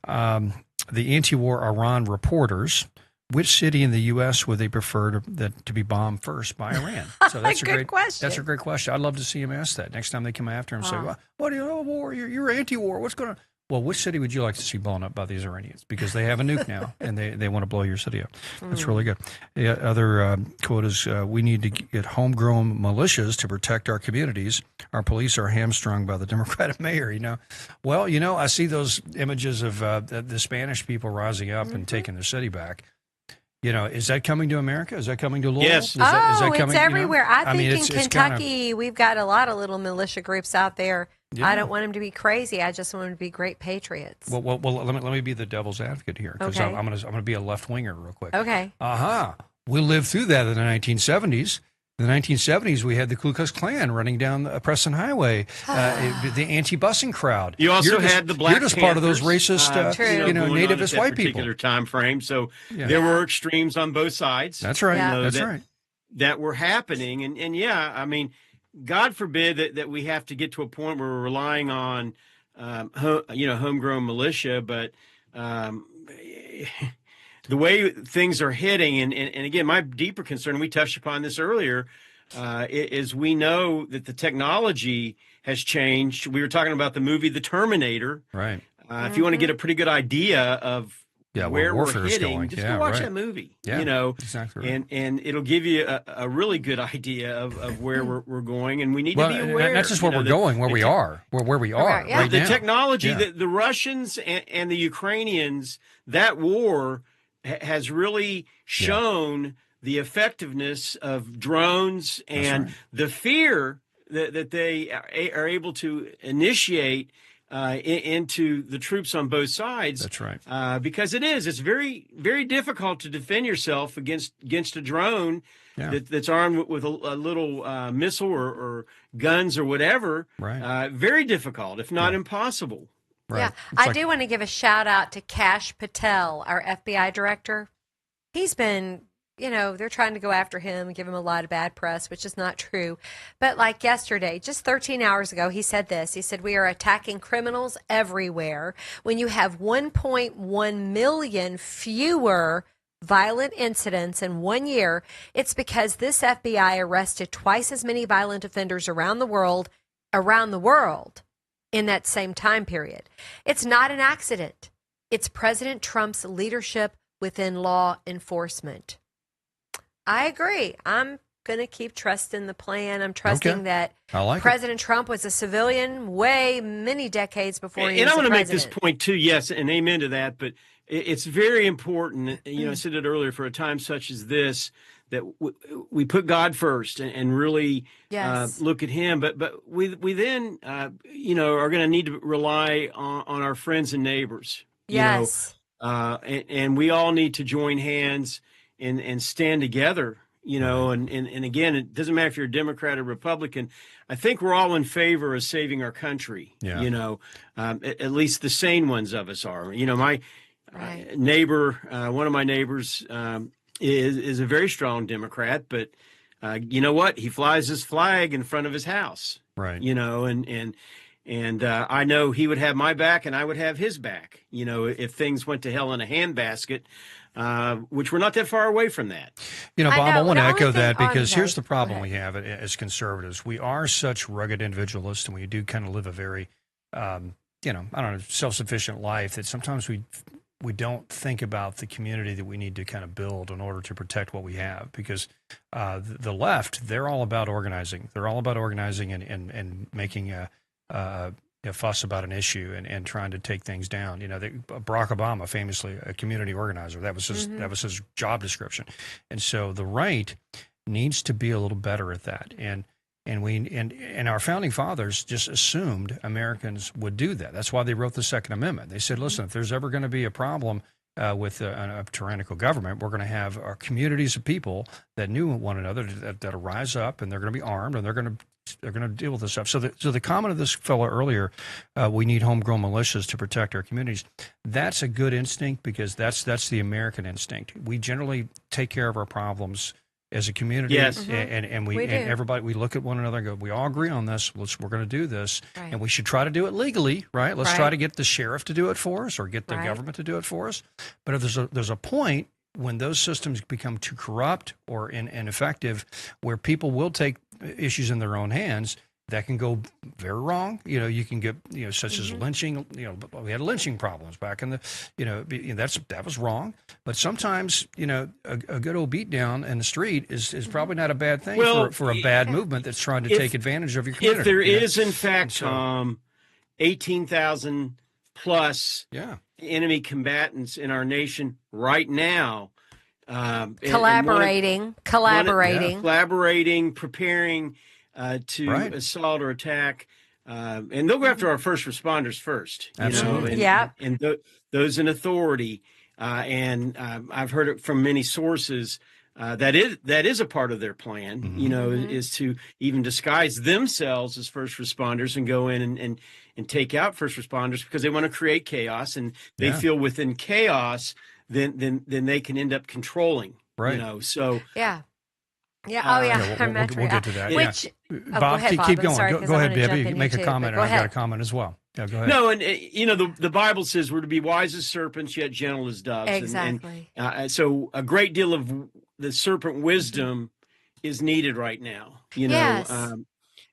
Iran reporters, which city in the U.S. would they prefer to be bombed first by Iran? So that's Good question. That's a great question. I'd love to see him ask that next time they come after him. Say, well, what are you, war? You're anti-war. What's going on? Well, which city would you like to see blown up by these Iranians? Because they have a nuke now, and they want to blow your city up. That's really good. The other quote is, we need to get homegrown militias to protect our communities. Our police are hamstrung by the Democratic mayor, Well, I see those images of the Spanish people rising up and taking their city back. Is that coming to America? Is that coming to Louisville? Yes. Is that it's coming, everywhere. I think it's in Kentucky, we've got a lot of little militia groups out there. Yeah. I don't want them to be crazy. I just want them to be great patriots. Well, let me be the devil's advocate here, because Okay. I'm gonna be a left winger real quick. Okay. We lived through that in the 1970s. In the 1970s, we had the Ku Klux Klan running down the Preston Highway, the anti-busing crowd. You also had the Black You're just part of those Panthers, racist, True. going on nativist at that white people. particular time frame. So Yeah. there were extremes on both sides. That's right. Yeah. That's right. That were happening, and yeah, I mean, God forbid that we have to get to a point where we're relying on, homegrown militia, but the way things are hitting, and again, my deeper concern, we touched upon this earlier, is we know that the technology has changed. We were talking about the movie The Terminator. Right. If you want to get a pretty good idea of Yeah, where where we're warfare's hitting, going. just Yeah, go watch right. that movie. Yeah, exactly right. And it'll give you a really good idea of where we're going, and we need to be aware. Not just where we're going, where we are, where we are yeah. right the now. technology, Yeah. the Russians and the Ukrainians, that war has really shown the effectiveness of drones and right. the fear that they are able to initiate into the troops on both sides. That's right. Because it's very, very difficult to defend yourself against a drone that's armed with a little missile or guns or whatever. Right. Very difficult, if not impossible. Right. Yeah. It's I like- do want to give a shout out to Kash Patel, our FBI director. He's been, they're trying to go after him and give him a lot of bad press, which is not true. But like yesterday, just 13 hours ago, he said this. He said, we are attacking criminals everywhere. When you have 1.1 million fewer violent incidents in 1 year, it's because this FBI arrested twice as many violent offenders around the world in that same time period. It's not an accident. It's President Trump's leadership within law enforcement. I agree. I'm going to keep trusting the plan. I'm trusting that I like President Trump was a civilian many decades before he And was I want a to make this president. point too, yes, and amen to that, but it's very important, I said it earlier, for a time such as this, that we put God first and really Yes. look at him. But we then, are going to need to rely on our friends and neighbors. Yes. And we all need to join hands and stand together, and again, it doesn't matter if you're a Democrat or Republican. I think we're all in favor of saving our country. Yeah. At least the sane ones of us are. My Right. neighbor, one of my neighbors, is a very strong Democrat, but you know what? He flies his flag in front of his house. Right. And I know he would have my back and I would have his back, if things went to hell in a handbasket, which we're not that far away from that. I Bob, I know. want to The only echo thing- that, oh, I'm because sorry. here's the Go problem ahead. we have as conservatives. We are such rugged individualists, and we do kind of live a very, I don't know, self-sufficient life, that sometimes we we don't think about the community that we need to kind of build in order to protect what we have. Because the left, they're all about organizing. They're all about organizing and making a fuss about an issue and trying to take things down. Barack Obama, famously a community organizer, that was his job description. And so the right needs to be a little better at that. And our founding fathers just assumed Americans would do that. That's why they wrote the Second Amendment. They said, listen, if there's ever going to be a problem with a tyrannical government, we're going to have our communities of people that knew one another that rise up, and they're going to be armed, and they're going to deal with this stuff. So the comment of this fellow earlier, we need homegrown militias to protect our communities. That's a good instinct, because that's the American instinct. We generally take care of our problems as a community, yes. and everybody, we look at one another and go, we all agree on this. We're going to do this, right. and we should try to do it legally, right? Let's try to get the sheriff to do it for us, or get the government to do it for us. But if there's a point when those systems become too corrupt or ineffective, where people will take issues in their own hands, that can go very wrong. You can get, such as lynching. We had lynching problems back in that was wrong. But sometimes, a good old beat down in the street is probably not a bad thing for a bad movement that's trying to take advantage of your community. If there is, in fact, 18,000 plus enemy combatants in our nation right now, collaborating, preparing to assault or attack, and they'll go after our first responders first. Absolutely. And those in authority. And I've heard it from many sources that is a part of their plan. Is to even disguise themselves as first responders and go in and take out first responders, because they want to create chaos, and they feel within chaos, then they can end up controlling. Right. So yeah. We'll get to that. Which, Bob, keep going. Sorry, go ahead, Debbie. Make a comment, and I've got a comment as well. Yeah, go ahead. No, and the Bible says we're to be wise as serpents, yet gentle as doves. Exactly. And so a great deal of the serpent wisdom is needed right now. Yes.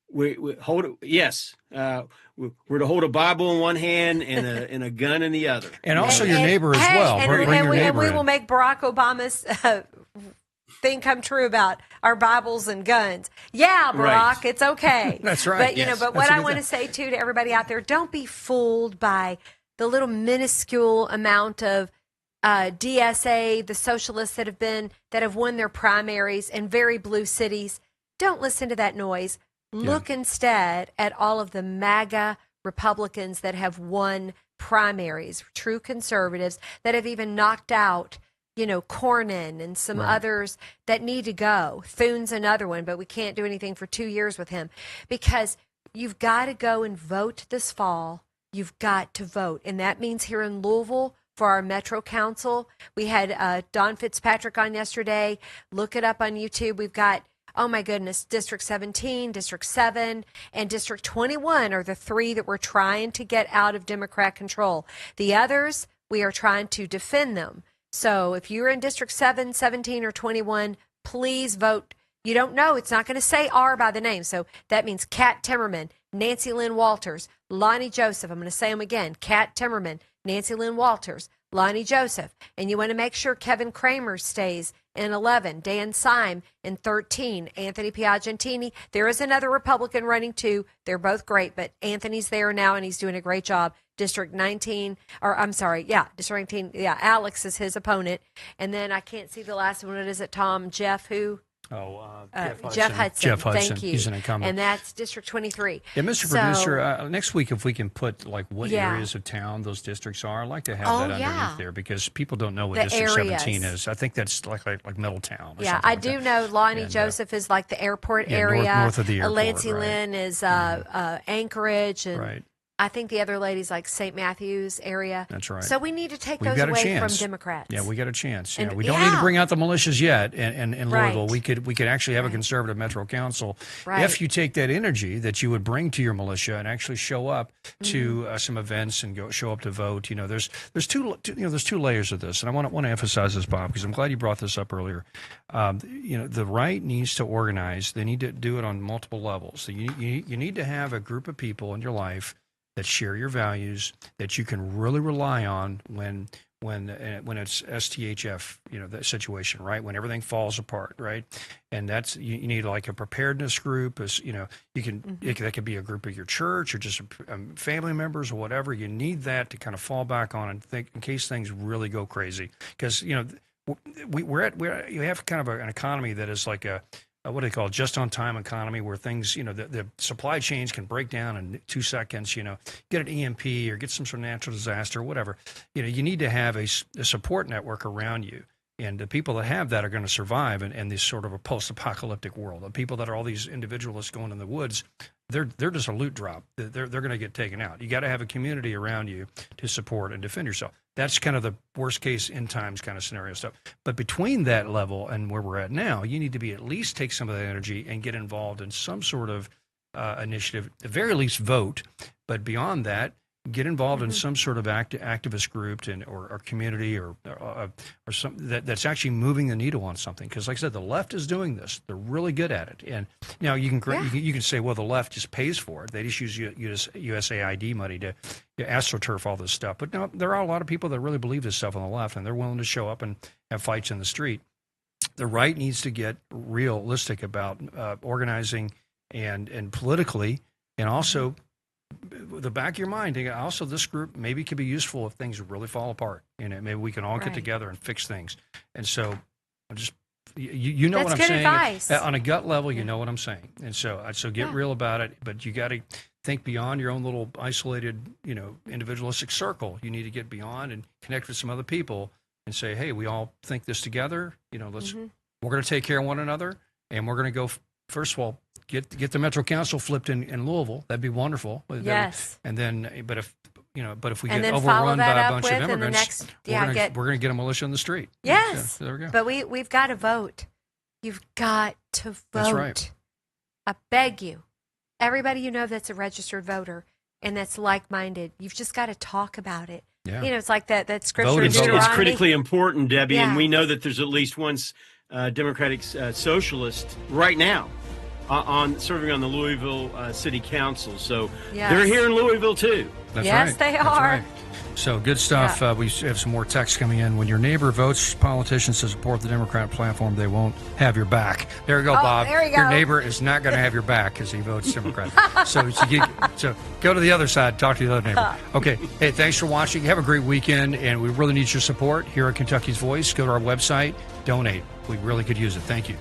We hold it. Yes. We're to hold a Bible in one hand and a gun in the other. And also your neighbor as well. And we will make Barack Obama's thing come true about our Bibles and guns. Yeah, Barack, it's okay. That's right. But but what I want to say too to everybody out there, don't be fooled by the little minuscule amount of DSA, the socialists that have won their primaries in very blue cities. Don't listen to that noise. Look instead at all of the MAGA Republicans that have won primaries, true conservatives that have even knocked out Cornyn and some others that need to go. Thune's another one, but we can't do anything for 2 years with him, because you've got to go and vote this fall. You've got to vote. And that means here in Louisville, for our Metro Council, we had Don Fitzpatrick on yesterday. Look it up on YouTube. We've got, oh my goodness, District 17, District 7, and District 21 are the three that we're trying to get out of Democrat control. The others, we are trying to defend them. So if you're in District 7, 17, or 21, please vote. You don't know. It's not going to say R by the name. So that means Kat Timmerman, Nancy Lynn Walters, Lonnie Joseph. I'm going to say them again. Kat Timmerman, Nancy Lynn Walters, Lonnie Joseph. And you want to make sure Kevin Kramer stays in 11, Dan Syme in 13, Anthony Piagentini. There is another Republican running too. They're both great, but Anthony's there now, and he's doing a great job. District 19, District 19, Alex is his opponent. And then I can't see the last one. What is it, Tom? Jeff who? Jeff Hudson. Thank you. He's an incumbent. And that's District 23. Yeah, Mr. Producer, next week if we can put what areas of town those districts are, I'd like to have that underneath there, because people don't know what District 17 is. I think that's like Middletown. Or something I like do that. know Lonnie Joseph is like the airport area. North of the airport. Lancey Lynn is Anchorage, and I think the other lady's like St. Matthews area. That's right. So we need to take those away from Democrats. Yeah, we got a chance. And, we don't need to bring out the militias yet in Louisville. We could actually have a conservative Metro Council if you take that energy that you would bring to your militia and actually show up to some events and show up to vote. There's two layers of this, and I want to emphasize this, Bob, because I'm glad you brought this up earlier. The right needs to organize. They need to do it on multiple levels. So you need to have a group of people in your life that share your values, that you can really rely on when when it's STHF, the situation, right? When everything falls apart, right? And that's you need like a preparedness group. As that could be a group of your church or just family members or whatever. You need that to kind of fall back on and think in case things really go crazy. Because you have kind of an economy that is like a what do they call it? Just on time economy, where things, the supply chains can break down in 2 seconds, get an EMP or get some sort of natural disaster or whatever. You need to have a support network around you. And the people that have that are going to survive in this sort of a post-apocalyptic world. The people that are all these individualists going in the woods, they're just a loot drop. They're going to get taken out. You got to have a community around you to support and defend yourself. That's kind of the worst case end times kind of scenario stuff. But between that level and where we're at now, you need to be at least take some of that energy and get involved in some sort of initiative. At the very least, vote. But beyond that, get involved in some sort of activist group or community or some that's actually moving the needle on something. Because, like I said, the left is doing this; they're really good at it. And now you can say, well, the left just pays for it; they just use USAID money to astroturf all this stuff. But no, there are a lot of people that really believe this stuff on the left, and they're willing to show up and have fights in the street. The right needs to get realistic about organizing and politically, and also. The back of your mind, also this group maybe could be useful if things really fall apart. Maybe we can all get together and fix things. And so, just you know That's what I'm good saying. Advice. On a gut level, you know what I'm saying. And so get real about it. But you got to think beyond your own little isolated, individualistic circle. You need to get beyond and connect with some other people and say, hey, we all think this together. We're going to take care of one another, and we're going to go. First of all, get the Metro Council flipped in Louisville. That'd be wonderful. Yes. And then, but if we and get then overrun by a bunch of with immigrants, we're going to get a militia in the street. Yes. So there we go. But we've got to vote. You've got to vote. That's right. I beg you, everybody you know that's a registered voter and that's like-minded, you've just got to talk about it. Yeah. It's like that scripture in It's Deuteronomy. critically important, Debbie, Yeah. and we know that there's at least one Democratic socialist right now serving on the Louisville City Council. So they're here in Louisville too. That's Yes, right. they That's are. right. So good stuff. Yeah. We have some more texts coming in. When your neighbor votes politicians to support the Democrat platform, they won't have your back. There you go, Bob. there you Your go. neighbor is not going to have your back because he votes Democrat. So go to the other side, talk to the other neighbor. Okay. Hey, thanks for watching. Have a great weekend, and we really need your support here at Kentucky's Voice. Go to our website, donate. We really could use it. Thank you.